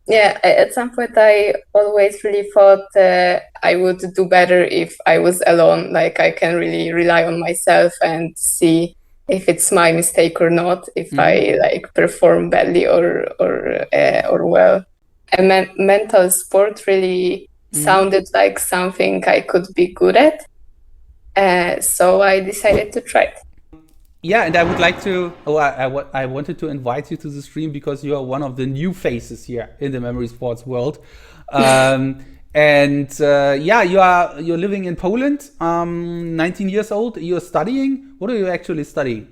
Yeah, at some point I always really thought I would do better if I was alone. Like I can really rely on myself and see if it's my mistake or not, if I like perform badly or well. And mental sport really sounded like something I could be good at. So I decided to try it. Yeah, and I would like to. Oh, I wanted to invite you to the stream because you are one of the new faces here in the memory sports world. Um, and yeah, you're living in Poland. 19 years old. You're studying. What are you actually studying?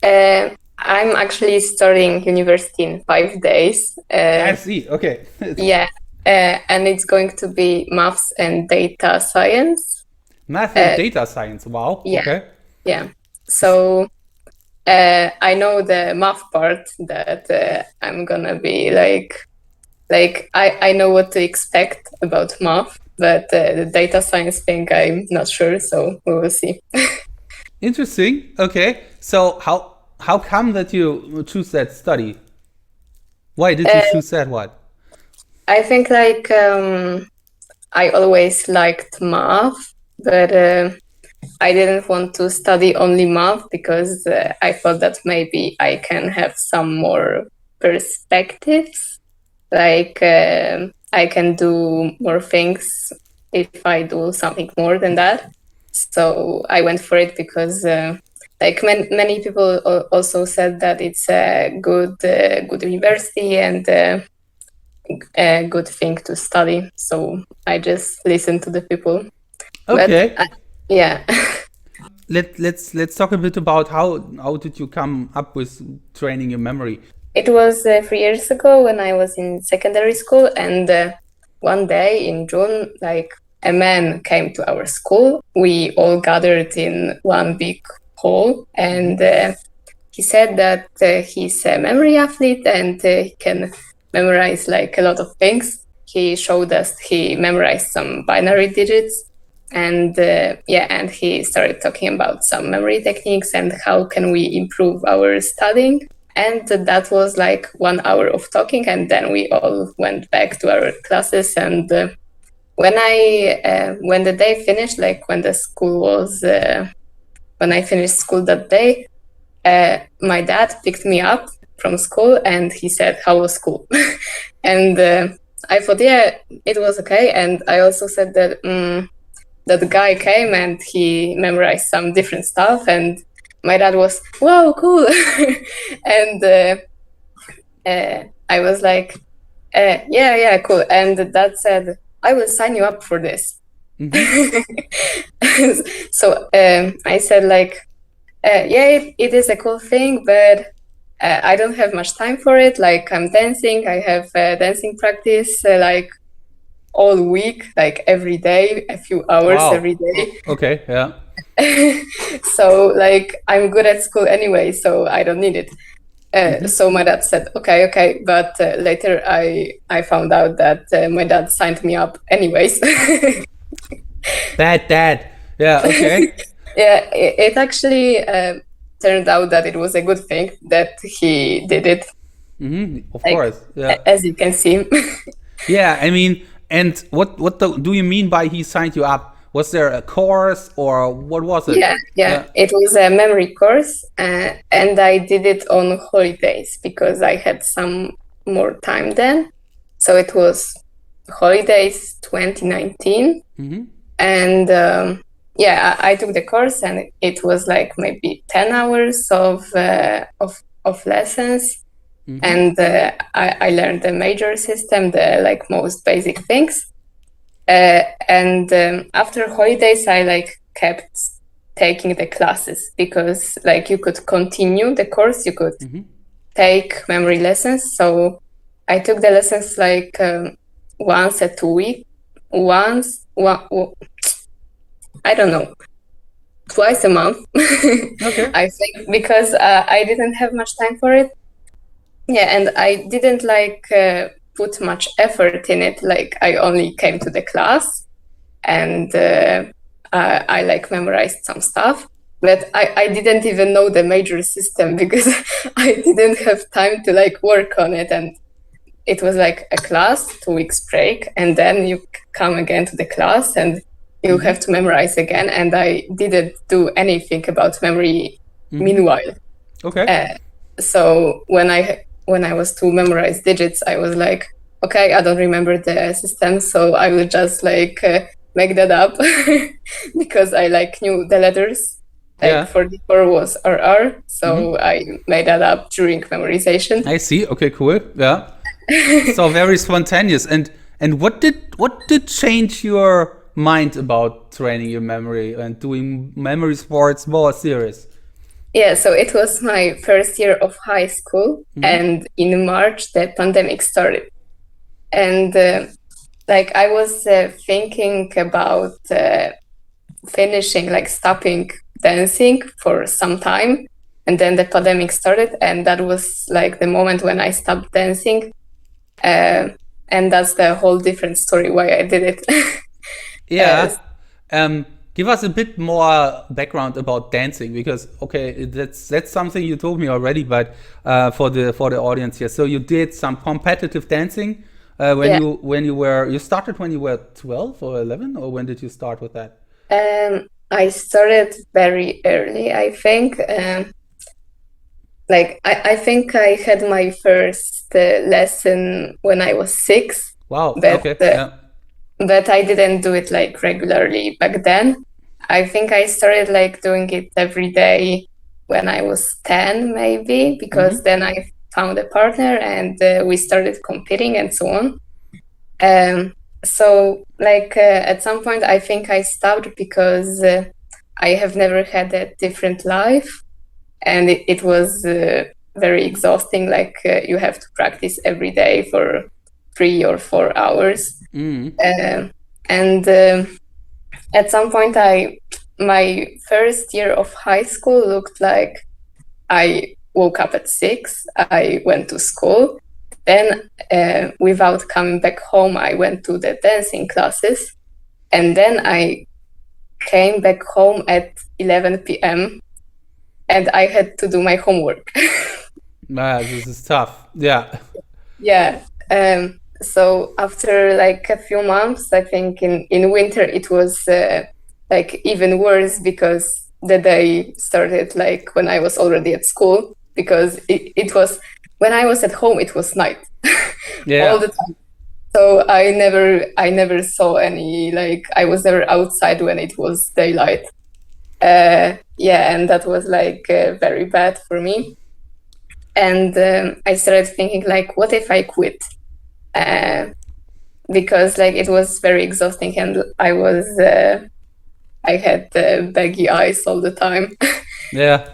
I'm actually studying university in 5 days. I see. Okay. Yeah, and it's going to be maths and data science. Math and Uh, data science. Wow. yeah, Okay. yeah. So I know the math part that I'm gonna be like I know what to expect about math, but the data science thing I'm not sure. So we will see. Interesting. Okay. So how come that you choose that study? Why did you Uh, choose that one? I think like I always liked math, but I didn't want to study only math because I thought that maybe I can have some more perspectives. Like I can do more things if I do something more than that. So I went for it because like many people also said that it's a good university and a good thing to study. So I just listened to the people. But Okay. yeah. Let's talk a bit about how did you come up with training your memory. It was 3 years ago when I was in secondary school, and one day in June, like a man came to our school. We all gathered in one big hall, and he said that he's a memory athlete and he can memorize like a lot of things. He showed us he memorized some binary digits, and yeah, and he started talking about some memory techniques and how can we improve our studying. And that was like 1 hour of talking, and then we all went back to our classes. And when the day finished, like when the school was, when I finished school that day, my dad picked me up from school, and he said, "How was school?" And I thought, yeah, it was okay. And I also said that that guy came and he memorized some different stuff, and my dad was, "Wow, cool!" And I was like, "Yeah, yeah, cool." And dad said, "I will sign you up for this." So I said, like, "Yeah, it is a cool thing, but I don't have much time for it. Like, I'm dancing. I have dancing practice like all week, like every day, a few hours every Wow. day." Okay. Yeah. So like I'm good at school anyway, so I don't need it. So my dad said, "Okay, okay," but later I found out that my dad signed me up anyways. Bad dad. Yeah. Okay. Yeah, it actually turned out that it was a good thing that he did it, Of like course. Yeah. as you can see. Yeah. I mean, and do you mean by he signed you up? Was there a course or what was it? Yeah, yeah, Yeah. it was a memory course, and I did it on holidays because I had some more time then. So it was holidays 2019, and yeah, I took the course, and it was like maybe 10 hours of lessons, and I learned the major system, the like most basic things. And after holidays, I like kept taking the classes because like you could continue the course, you could take memory lessons. So I took the lessons like once a 2 week, I don't know, twice a month. Okay. I think because I didn't have much time for it. Yeah, and I didn't like put much effort in it. Like I only came to the class and I like memorized some stuff, but I didn't even know the major system because I didn't have time to like work on it. And it was like a class, 2 weeks break, and then you come again to the class and you have to memorize again. And I didn't do anything about memory meanwhile. Okay. So when I was to memorize digits, I was like, okay, I don't remember the system, so I will just like make that up because I like knew the letters. Like 44 was RR, so I made that up during memorization. I see. Okay, cool. Yeah. So very spontaneous. And what did change your mind about training your memory and doing memory sports more serious? Yeah, so it was my first year of high school, and in March the pandemic started, and like I was thinking about finishing, like stopping dancing for some time, and then the pandemic started, and that was like the moment when I stopped dancing, and that's the whole different story why I did it. Yeah. Give us a bit more background about dancing, because okay, that's something you told me already, but for the audience here, so you did some competitive dancing you started when you were 12 or 11, or when did you start with that? I started very early, I think. Like I think I had my first lesson when I was 6. Wow. But, Okay. Yeah. But I didn't do it like regularly back then. I think I started like doing it every day when I was 10, maybe, because then I found a partner and we started competing and so on. So like at some point I think I stopped because I have never had a different life, and it was very exhausting. Like you have to practice every day for 3 or 4 hours. And at some point my first year of high school looked like I woke up at 6, I went to school, then without coming back home I went to the dancing classes, and then I came back home at 11 p.m. and I had to do my homework. This is tough. Yeah. Yeah. So after like a few months, I think in winter it was like even worse, because the day started like when I was already at school, because it was when I was at home it was night all the time. So I never saw any, like I was never outside when it was daylight. Yeah, and that was like very bad for me. And I started thinking like, what if I quit? Because like it was very exhausting, and I had baggy eyes all the time. Yeah.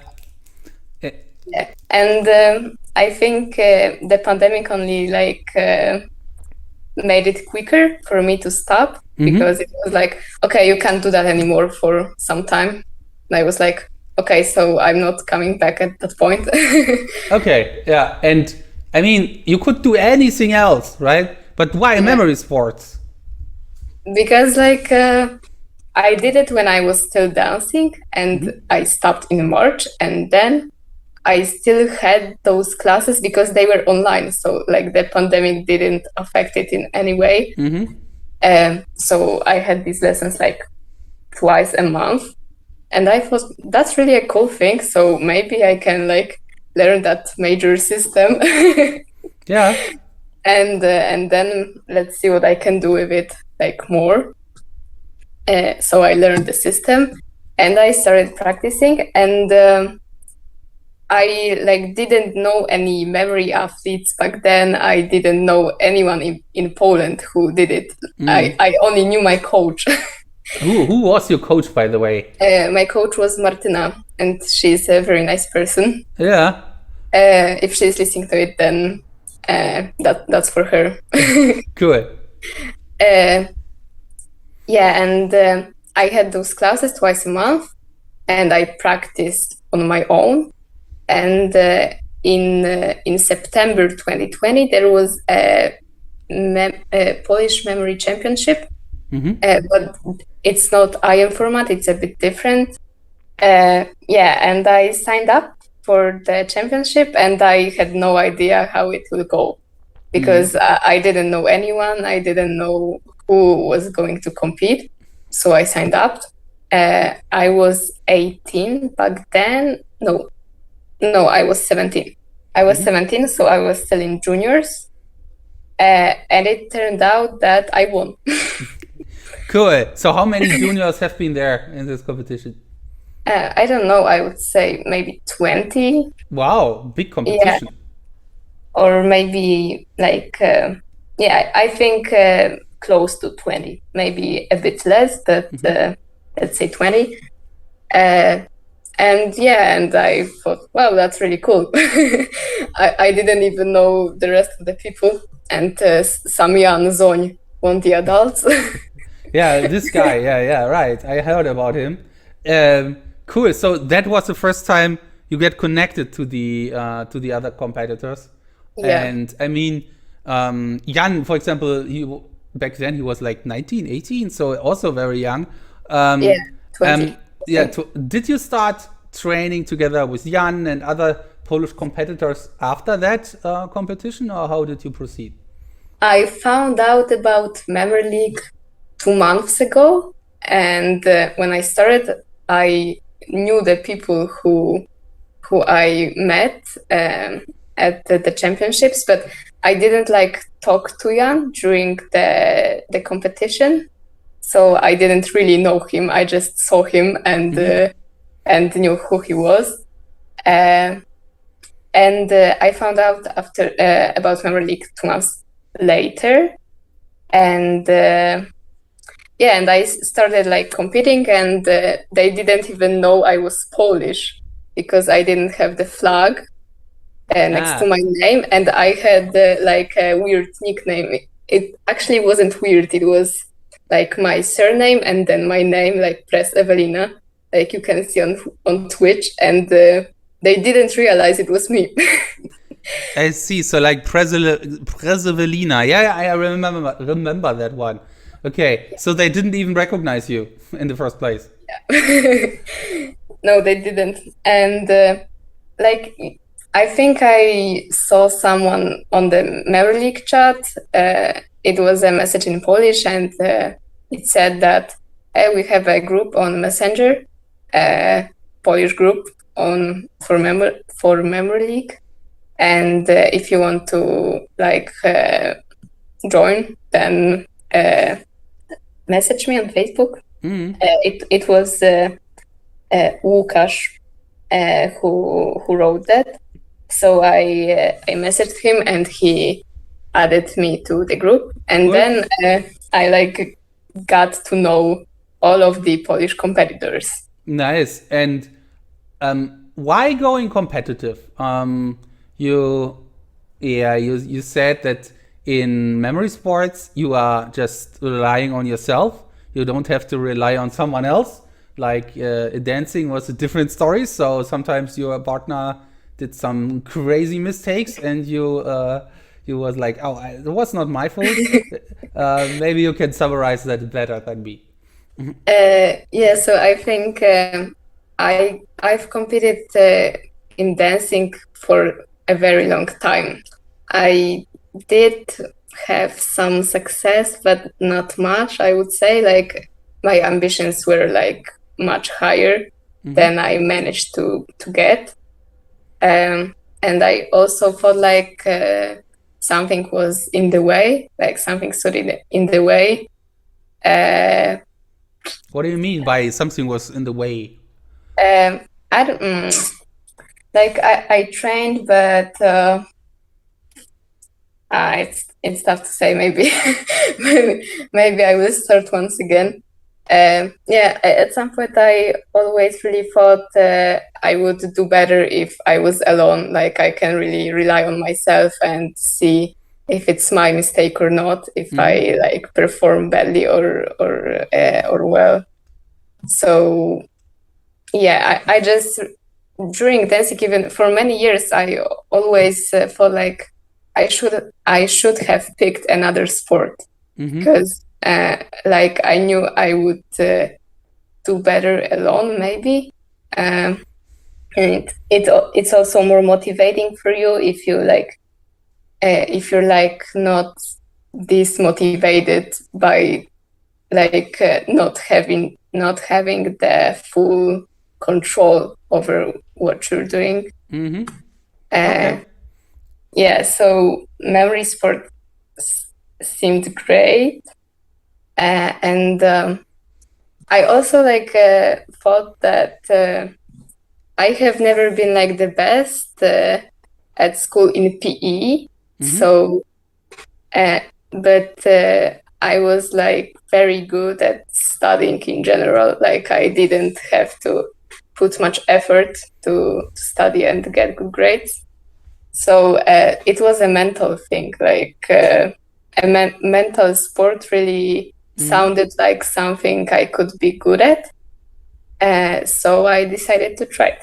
Yeah. And I think the pandemic only like made it quicker for me to stop, because it was like, okay, you can't do that anymore for some time. And I was like, okay, so I'm not coming back at that point. Okay, yeah. And I mean, you could do anything else, right? But why memory sports? Because like I did it when I was still dancing, and I stopped in March, and then I still had those classes because they were online. So like the pandemic didn't affect it in any way. So I had these lessons like twice a month. And I thought that's really a cool thing. So maybe I can like learn that major system. Yeah. And then let's see what I can do with it like more. So I learned the system and I started practicing, and I like didn't know any memory athletes back then. I didn't know anyone in Poland who did it. I only knew my coach. Who was your coach, by the way? My coach was Martyna, and she's a very nice person. Yeah. If she's listening to it, then that's for her. Cool. Yeah, and I had those classes twice a month, and I practiced on my own. And in September 2020, there was a Polish Memory Championship, but it's not IM format, it's a bit different. Yeah, and I signed up for the championship, and I had no idea how it will go. because I didn't know anyone. I didn't know who was going to compete. So I signed up. I was 18 back then. No, I was 17. I was 17, so I was still in juniors. And it turned out that I won. Cool. So how many juniors have been there in this competition? I don't know, I would say maybe 20. Wow, big competition. Yeah. Or maybe like, I think close to 20, maybe a bit less, but let's say 20. And I thought, wow, that's really cool. I didn't even know the rest of the people. And Samian Zony won the adults. Yeah, this guy. Yeah, right. I heard about him. Cool. So that was the first time you get connected to the other competitors. Yeah. And I mean, Jan, for example, back then he was like 19, 18, so also very young. 20. Did you start training together with Jan and other Polish competitors after that competition, or how did you proceed? I found out about Memory League 2 months ago, and when I started, I knew the people who I met at the championships, but I didn't like talk to Jan during the competition, so I didn't really know him. I just saw him and knew who he was. And I found out after about Memory League 2 months later, and and I started like competing, and they didn't even know I was Polish because I didn't have the flag next to my name, and I had like a weird nickname. It actually wasn't weird. It was like my surname and then my name, like Preś Ewelina, like you can see on Twitch, and they didn't realize it was me. I see. So like Preś Ewelina. Yeah, I remember that one. Okay, so they didn't even recognize you in the first place. Yeah. No, they didn't. And like, I think I saw someone on the Memory League chat. It was a message in Polish, and it said that we have a group on Messenger, Polish group for Memory League, and if you want to like join, then message me on Facebook. It was Łukasz who wrote that. So I messaged him, and he added me to the group, and then I like got to know all of the Polish competitors. Nice. And why going competitive? You said that in memory sports you are just relying on yourself. You don't have to rely on someone else. Like dancing was a different story. So sometimes your partner did some crazy mistakes, and you was like, "Oh, it was not my fault." Maybe you can summarize that better than me. So I think I've competed in dancing for a very long time. I did have some success, but not much, I would say. Like, my ambitions were like much higher than I managed to get. And I also felt like something was in the way, like something stood in the way. What do you mean by something was in the way? I don't like I trained, but it's tough to say. Maybe maybe I will start once again. At some point I always really thought I would do better if I was alone. Like, I can really rely on myself and see if it's my mistake or not, if I like perform badly or well. So I just, during dancing, even for many years, I always felt like I should have picked another sport, because like I knew I would do better alone, maybe. And it's also more motivating for you if you like if you're like not this motivated by like not having the full control over what you're doing. Mm-hmm. Uh, Okay. Yeah, so memory sport seemed great, and I also like thought that I have never been like the best at school in PE. So, but I was like very good at studying in general. Like I didn't have to put much effort to study and get good grades. So it was a mental thing, like a mental sport really sounded like something I could be good at. So I decided to try it.